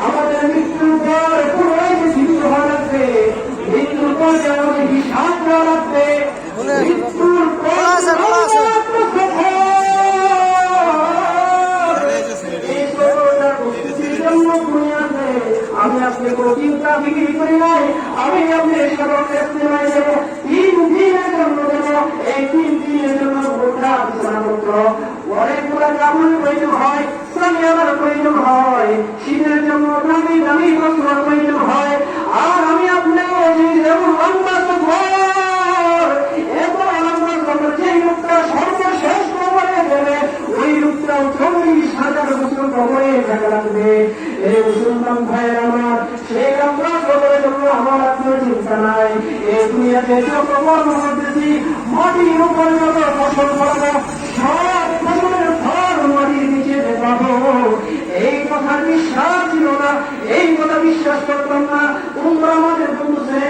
আমাদের মৃত্যুর পর পুনরায় যে জীবিত হওয়া লাগবে, মৃত্যুর পর যেমন হিসাব দেওয়া লাগবে, মৃত্যুর পর আমি আপনি কোনো চিন্তা বিক্রি করি নাই। আমি আপনি সকল ইস্তেমায় দেব, 3 দিনের জন্য দেব। এই 3 দিনের জন্য গোটা বিছানাপত্র অনেকগুলো কাপড় প্রয়োজন হয়, আমার প্রয়োজন হয়, শীতের জন্য দামি দামি বস্ত্র প্রয়োজন হয়। আর আমি আপনাকে যে লোকটা সর্বশেষ কবরে দেবে, ওই লোকটা 40,000 বছর কবরে থাকা লাগবে। এই মুসলমান ভাইয়ের আমার, সেই আমরা কবরের জন্য আমার আপনার চিন্তা নাই। এই দুনিয়াতে যত কর্ম করতেছি, মাটির উপর যত ফসল করবো, সব ফসলের ফল মাটির নিচে পাবো। এই কথা বিশ্বাস ছিল না, এই কথা বিশ্বাস করতাম না। তোমরা আমাদের বন্ধুছে